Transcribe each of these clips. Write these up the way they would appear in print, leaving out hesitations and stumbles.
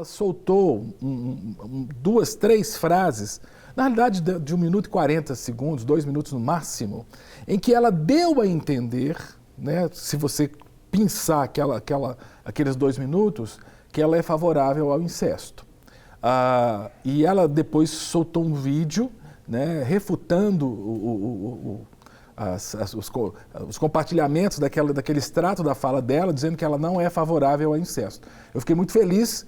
ela soltou duas, três frases, na realidade de 1 minuto e 40 segundos, 2 minutos no máximo, em que ela deu a entender, né, se você pensar aqueles 2 minutos, que ela é favorável ao incesto. E ela depois soltou um vídeo, né, refutando os compartilhamentos daquele extrato da fala dela, dizendo que ela não é favorável ao incesto. Eu fiquei muito feliz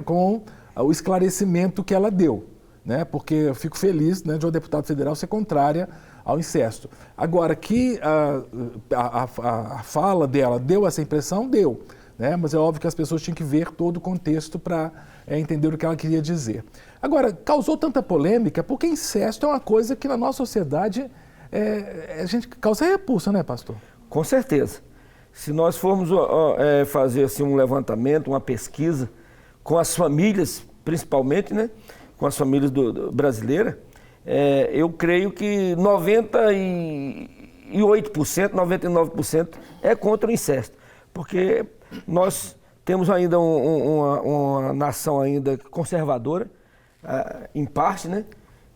com o esclarecimento que ela deu, né, porque eu fico feliz, né, de uma deputada federal ser contrária ao incesto. Agora, que a fala dela deu essa impressão, deu. Né? Mas é óbvio que as pessoas tinham que ver todo o contexto para entender o que ela queria dizer. Agora, causou tanta polêmica porque incesto é uma coisa que na nossa sociedade a gente causa repulsa, né, pastor? Com certeza. Se nós formos fazer assim, um levantamento, uma pesquisa com as famílias, principalmente, né, com as famílias brasileiras, eu creio que 98%, 99% é contra o incesto. Porque nós temos ainda uma nação ainda conservadora, em parte, né?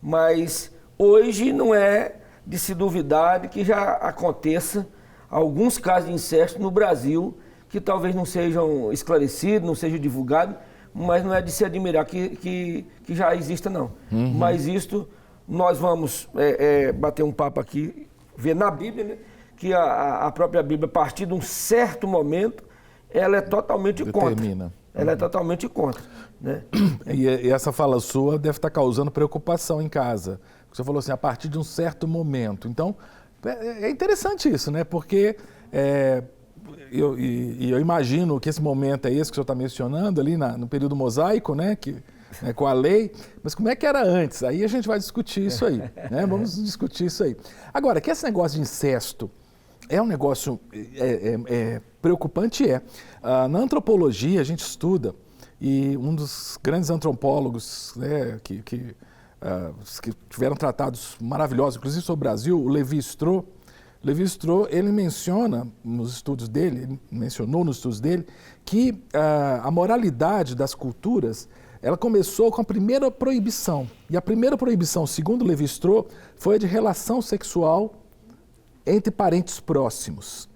Mas hoje não é de se duvidar de que já aconteça alguns casos de incesto no Brasil que talvez não sejam esclarecidos, não sejam divulgados, mas não é de se admirar que já exista, não. Uhum. Mas isto nós vamos bater um papo aqui, ver na Bíblia, né? Que a própria Bíblia, a partir de um certo momento, ela é totalmente contra. Ela é totalmente contra. Né? E essa fala sua deve estar causando preocupação em casa. Você falou assim, a partir de um certo momento. Então, é interessante isso, né? Porque eu imagino que esse momento é esse que o senhor está mencionando ali no período mosaico, né? Com a lei, mas como é que era antes? Aí a gente vai discutir isso aí, né? Vamos discutir isso aí. Agora, que esse negócio de incesto é um negócio preocupante, na antropologia a gente estuda, e um dos grandes antropólogos, né, que tiveram tratados maravilhosos, inclusive sobre o Brasil, o Lévi-Strauss, ele mencionou nos estudos dele, que a moralidade das culturas, ela começou com a primeira proibição. E a primeira proibição, segundo Lévi-Strauss, foi a de relação sexual entre parentes próximos.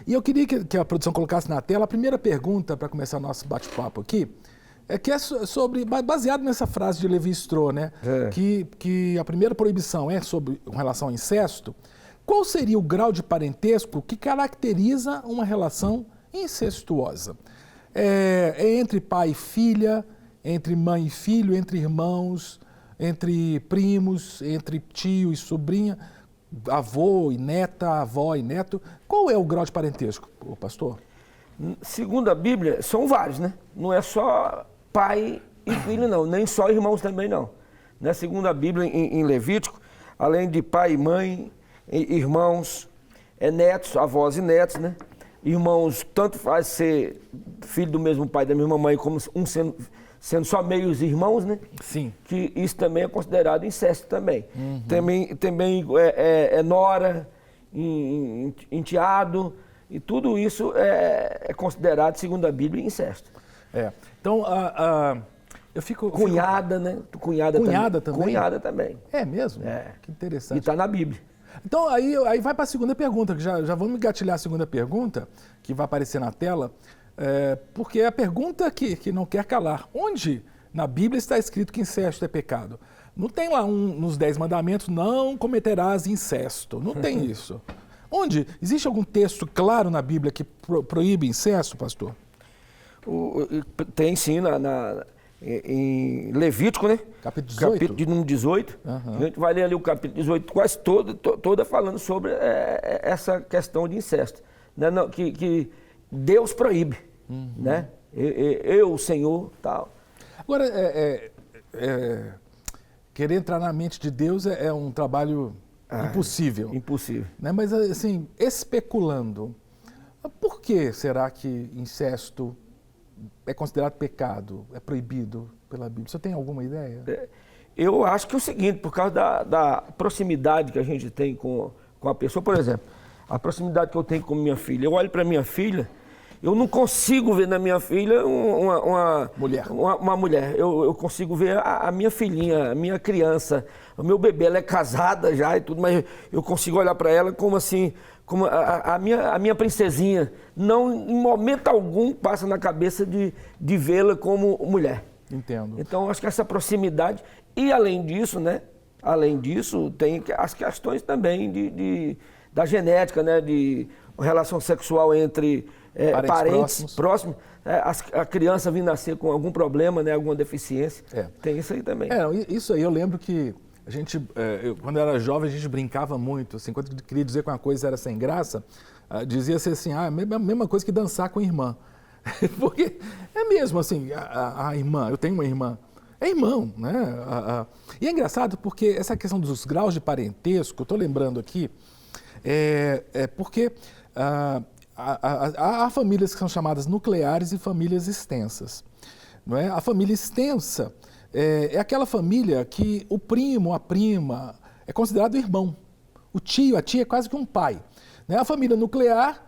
E eu queria que a produção colocasse na tela a primeira pergunta para começar o nosso bate-papo aqui, que é baseado nessa frase de Lévi-Strauss, né? Que a primeira proibição é com relação ao incesto. Qual seria o grau de parentesco que caracteriza uma relação incestuosa? É entre pai e filha, entre mãe e filho, entre irmãos, entre primos, entre tio e sobrinha, avô e neta, avó e neto. Qual é o grau de parentesco, pastor? Segundo a Bíblia, são vários, né? Não é só pai e filho, não. Nem só irmãos também, não. Né? Segundo a Bíblia, em Levítico, além de pai e mãe, irmãos, netos, avós e netos, né? Irmãos, tanto faz ser filho do mesmo pai, da mesma mãe, como um sendo só meios irmãos, né? Sim. Que isso também é considerado incesto também. Uhum. Também nora, enteado, e tudo isso é considerado, segundo a Bíblia, incesto. Então, eu fico... Cunhada, né? Cunhada também? Cunhada também. É mesmo? Que interessante. E está na Bíblia. Então, aí vai para a segunda pergunta, que já vamos engatilhar a segunda pergunta, que vai aparecer na tela, porque é a pergunta que não quer calar. Onde na Bíblia está escrito que incesto é pecado? Não tem lá nos 10 mandamentos, não cometerás incesto. Não tem isso. Onde? Existe algum texto claro na Bíblia que proíbe incesto, pastor? Tem sim, em Levítico, né? Capítulo 18? Capítulo de número 18. Uhum. A gente vai ler ali o capítulo 18, quase toda falando sobre essa questão de incesto. Né? Que Deus proíbe, né? Eu, o Senhor, tal. Agora, querer entrar na mente de Deus é um trabalho impossível. Impossível. Né? Mas, assim, especulando, por que será que incesto é considerado pecado, é proibido pela Bíblia? Você tem alguma ideia? Eu acho que é o seguinte, por causa da proximidade que a gente tem com a pessoa. Por exemplo, a proximidade que eu tenho com minha filha. Eu olho para minha filha Eu não consigo ver na minha filha uma mulher. Eu consigo ver a minha filhinha, a minha criança, o meu bebê. Ela é casada já e tudo, mas eu consigo olhar para ela como assim, como a minha princesinha. Não, em momento algum, passa na cabeça de vê-la como mulher. Entendo. Então, acho que essa proximidade, e além disso, né? Além disso, tem as questões também da genética, né? De relação sexual entre parentes próximos. A criança vir nascer com algum problema, né? Alguma deficiência. Tem isso aí também. Isso aí eu lembro que a gente, quando eu era jovem, a gente brincava muito. Assim, quando queria dizer que uma coisa era sem graça, dizia-se assim, a mesma coisa que dançar com a irmã. Porque é mesmo assim, a irmã, eu tenho uma irmã, é irmão, né? E é engraçado porque essa questão dos graus de parentesco, eu estou lembrando aqui, porque há famílias que são chamadas nucleares e famílias extensas. Não é? A família extensa é aquela família que o primo, a prima, é considerado irmão. O tio, a tia é quase que um pai. Né? A família nuclear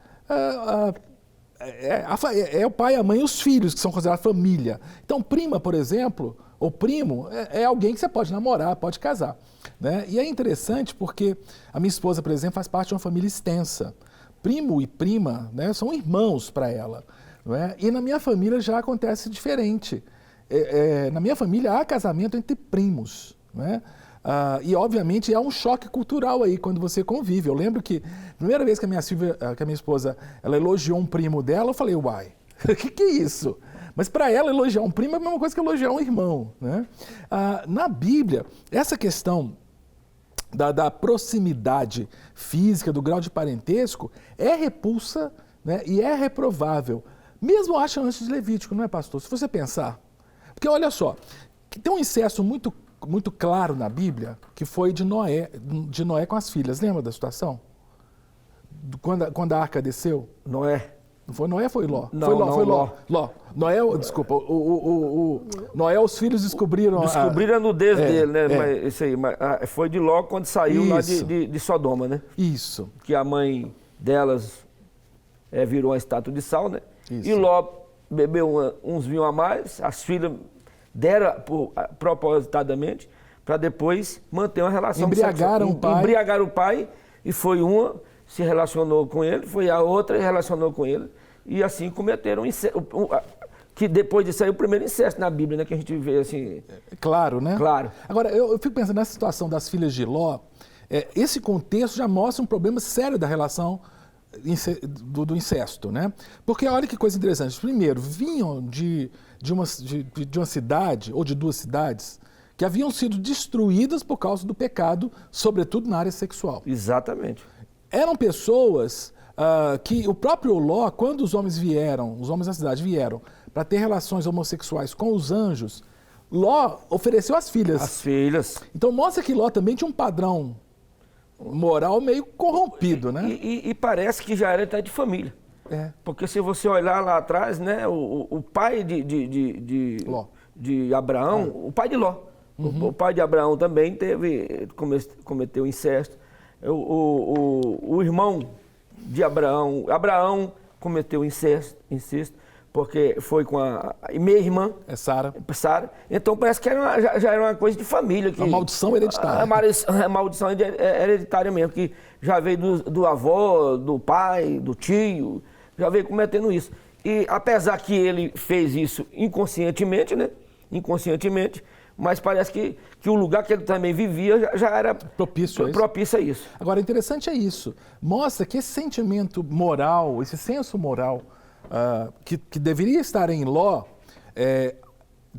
é o pai, a mãe e os filhos que são considerados família. Então, prima, por exemplo, ou primo, é alguém que você pode namorar, pode casar. Né? E é interessante porque a minha esposa, por exemplo, faz parte de uma família extensa. Primo e prima, né, são irmãos para ela. Não é? E na minha família já acontece diferente. Na minha família há casamento entre primos. Não é? E, obviamente, há um choque cultural aí quando você convive. Eu lembro que a primeira vez que a minha esposa ela elogiou um primo dela, eu falei, uai, o que é isso? Mas para ela, elogiar um primo é a mesma coisa que elogiar um irmão. Né? Na Bíblia, essa questão da proximidade física, do grau de parentesco, é repulsa, né, e é reprovável. Mesmo acha antes de Levítico, não é, pastor? Se você pensar. Porque olha só, tem um incesto muito claro na Bíblia, que foi de Noé com as filhas. Lembra da situação? Quando a arca desceu? Noé. Não foi Noé, foi Ló? Não, foi Ló. Noé, desculpa, Noé, os filhos descobriram a nudez dele, né? Mas, isso aí, foi de Ló quando saiu lá de Sodoma, né? Isso. Que a mãe delas virou uma estátua de sal, né? Isso. E Ló bebeu uns vinhos a mais, as filhas deram propositadamente para depois manter uma relação Embriagaram o pai e foi uma se relacionou com ele, foi a outra e relacionou com ele e assim cometeram que depois disso aí o primeiro incesto na Bíblia, né, que a gente vê assim. Claro, né? Claro. Agora eu fico pensando nessa situação das filhas de Ló, esse contexto já mostra um problema sério da relação do incesto, né? Porque olha que coisa interessante. Primeiro, vinham de uma cidade ou de duas cidades que haviam sido destruídas por causa do pecado, sobretudo na área sexual. Exatamente. Eram pessoas que o próprio Ló, quando os homens da cidade vieram para ter relações homossexuais com os anjos, Ló ofereceu as filhas. As filhas. Então mostra que Ló também tinha um padrão moral meio corrompido, né? E parece que já era até de família. Porque se você olhar lá atrás, né, o pai de Abraão, o pai de Ló, o pai de Abraão também cometeu incesto. O irmão de Abraão cometeu incesto, porque foi com a meia-irmã, Sara. Então parece que já era uma coisa de família. Uma maldição hereditária. A maldição hereditária mesmo, que já veio do avô, do pai, do tio, já veio cometendo isso. E apesar que ele fez isso inconscientemente, né? Mas parece que o lugar que ele também vivia já era propício a isso. Agora, interessante é isso. Mostra que esse sentimento moral, esse senso moral que deveria estar em Ló,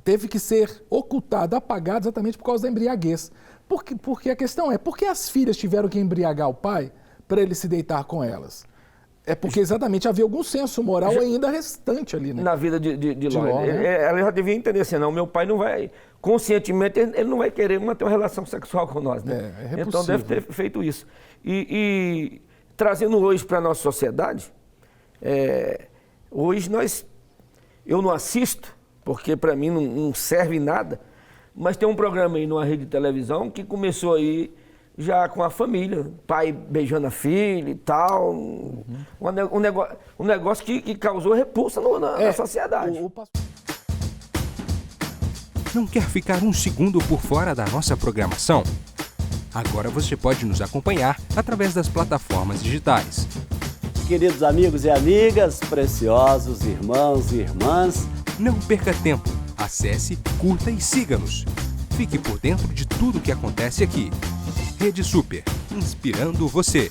teve que ser ocultado, apagado exatamente por causa da embriaguez. Porque a questão é, por que as filhas tiveram que embriagar o pai para ele se deitar com elas? É porque exatamente havia algum senso moral ainda restante ali, né? Na vida de Ló. Né? Ela já devia entender assim, não, meu pai não vai, conscientemente, ele não vai querer manter uma relação sexual com nós, né? Então deve ter feito isso. E trazendo hoje para a nossa sociedade, hoje eu não assisto, porque para mim não serve nada, mas tem um programa aí numa rede de televisão que começou aí já com a família, pai beijando a filha e tal. Um negócio que causou repulsa na sociedade. Não quer ficar um segundo por fora da nossa programação? Agora você pode nos acompanhar através das plataformas digitais. Queridos amigos e amigas, preciosos irmãos e irmãs, não perca tempo. Acesse, curta e siga-nos. Fique por dentro de tudo o que acontece aqui. Rede Super, inspirando você.